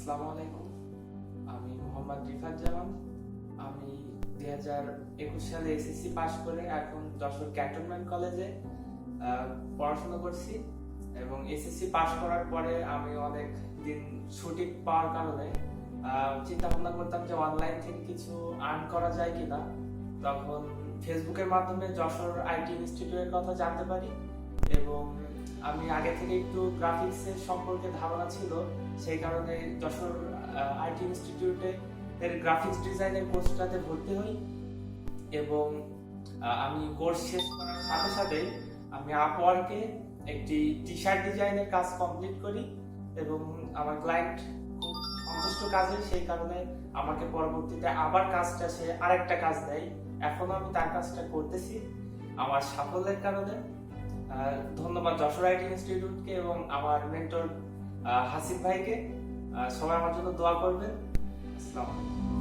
আসসালামু আলাইকুম। আমি মোহাম্মদ রিফাত জামান। আমি 2021 সালে SSC পাশ করে এখন যশোর ক্যান্টনমেন্ট কলেজে পড়াশোনা করছি এবং SSC পাশ করার পরে আমি অনেক দিন ছুটি পাওয়ার কারণে চিন্তা ভাবনা করতাম যে অনলাইন থেকে কিছু আর্ন করা যায় কিনা। তখন ফেসবুকের মাধ্যমে যশোর IT ইনস্টিটিউটের কথা জানতে পারি এবং আমি আগে থেকে একটু গ্রাফিক্সের সম্পর্কে ধারণা ছিল, সেই কারণে যশোর IT ইনস্টিটিউটে এর গ্রাফিক্স ডিজাইনের কোর্সটাতে ভর্তি হই এবং আমি কোর্স শেষ করার সাথে সাথেই আমি আপওয়ার্কে একটি টি-শার্ট ডিজাইনের কাজ কমপ্লিট করি এবং আমার ক্লায়েন্ট খুব সন্তুষ্ট কাজে, সেই কারণে আমাকে পরবর্তীতে আবার কাজটা সে আরেকটা কাজ দেয়। এখনো আমি তার কাজটা করতেছি আমার সাফল্যের কারণে। ধন্যবাদ যশোর IT ইনস্টিটিউটকে এবং আমার মেন্টর হাসিব ভাইকে। সবাই আমার জন্য দোয়া করবেন। আসসালামু আলাইকুম।